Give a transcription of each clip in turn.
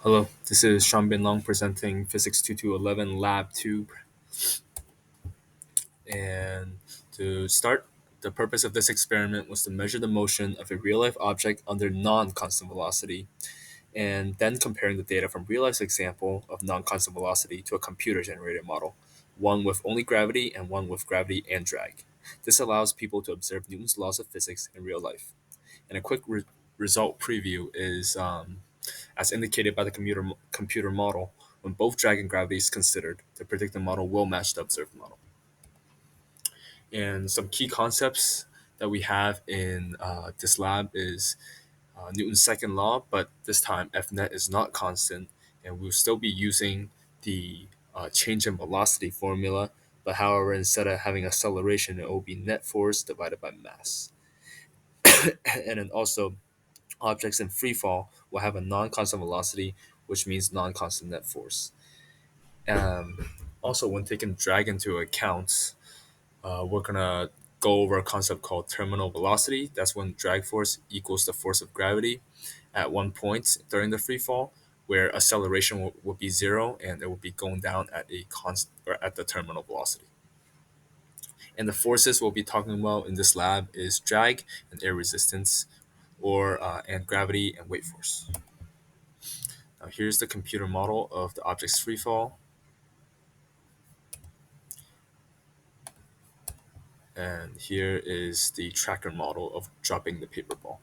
Hello, this is Sean Bin Long presenting Physics 2211 Lab 2. And to start, the purpose of this experiment was to measure the motion of a real life object under non constant velocity, and then comparing the data from real life's example of non constant velocity to a computer generated model, one with only gravity and one with gravity and drag. This allows people to observe Newton's laws of physics in real life. And a quick result preview is as indicated by the computer model, when both drag and gravity is considered, the predicted model will match the observed model. And some key concepts that we have in this lab is Newton's second law, but this time F net is not constant, and we'll still be using the change in velocity formula, but however, instead of having acceleration, it will be net force divided by mass. And then also, objects in free fall will have a non-constant velocity, which means non-constant net force. Also, when taking drag into account, we're gonna go over a concept called terminal velocity. That's when drag force equals the force of gravity at one point during the free fall, where acceleration will be zero and it will be going down at a constant or at the terminal velocity. And the forces we'll be talking about in this lab is drag and air resistance, or and gravity and weight force. Now here's the computer model of the object's free fall. And here is the tracker model of dropping the paper ball.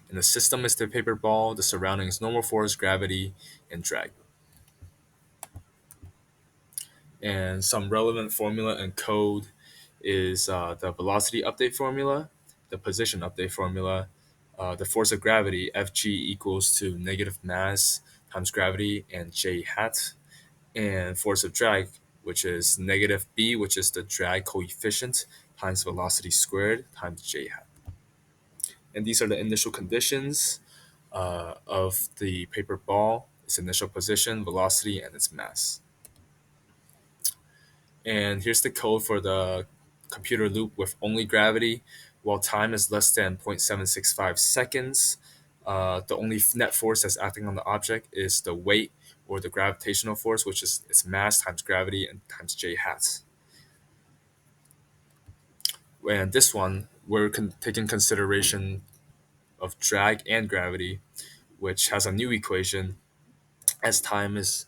And the system is the paper ball, the surroundings normal force, gravity, and drag. And some relevant formula and code is the velocity update formula, the position update formula, the force of gravity, Fg equals to negative mass times gravity and J hat, and force of drag, which is negative b, which is the drag coefficient, times velocity squared times J hat. And these are the initial conditions of the paper ball, its initial position, velocity, and its mass. And here's the code for the computer loop with only gravity. While time is less than 0.765 seconds, the only net force that's acting on the object is the weight or the gravitational force, which is its mass times gravity and times J hat. And this one, we're taking consideration of drag and gravity, which has a new equation as time is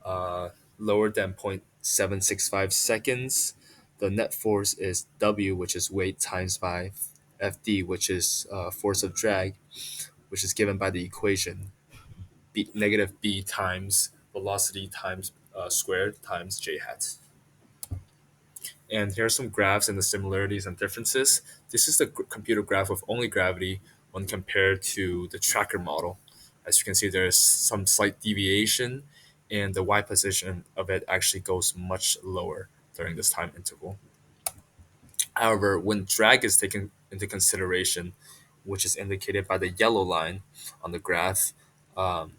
lower than 0.765 seconds. The net force is W, which is weight, times by Fd, which is force of drag, which is given by the equation negative b times velocity times squared times J hat. And here are some graphs and the similarities and differences. This is the computer graph of only gravity when compared to the tracker model. As you can see, there is some slight deviation, and the y position of it actually goes much lower during this time interval. However, when drag is taken into consideration, which is indicated by the yellow line on the graph, um,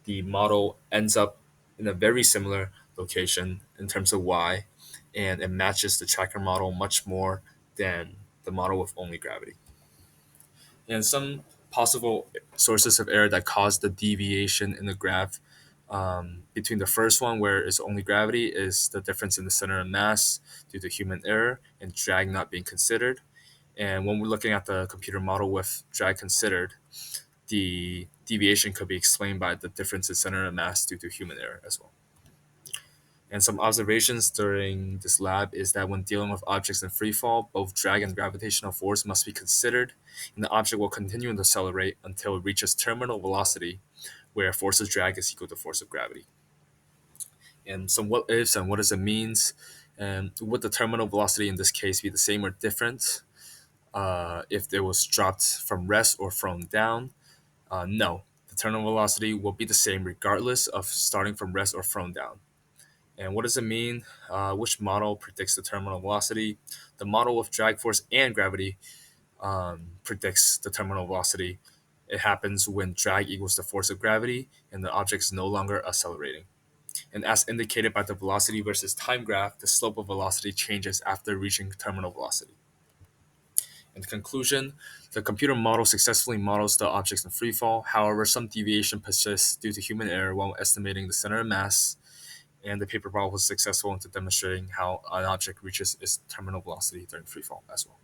the model ends up in a very similar location in terms of y, and it matches the tracker model much more than the model with only gravity. And some possible sources of error that cause the deviation in the graph between the first one, where it's only gravity, is the difference in the center of mass due to human error and drag not being considered. And when we're looking at the computer model with drag considered, the deviation could be explained by the difference in center of mass due to human error as well. And some observations during this lab is that when dealing with objects in free fall, both drag and gravitational force must be considered, and the object will continue to accelerate until it reaches terminal velocity, where force of drag is equal to force of gravity. And some what ifs and what does it means, and would the terminal velocity in this case be the same or different if it was dropped from rest or thrown down? No, the terminal velocity will be the same regardless of starting from rest or thrown down. And what does it mean? Which model predicts the terminal velocity? The model with drag force and gravity predicts the terminal velocity. It happens when drag equals the force of gravity and the object is no longer accelerating. And as indicated by the velocity versus time graph, the slope of velocity changes after reaching terminal velocity. In conclusion, the computer model successfully models the objects in free fall. However, some deviation persists due to human error while estimating the center of mass, and the paper model was successful into demonstrating how an object reaches its terminal velocity during free fall as well.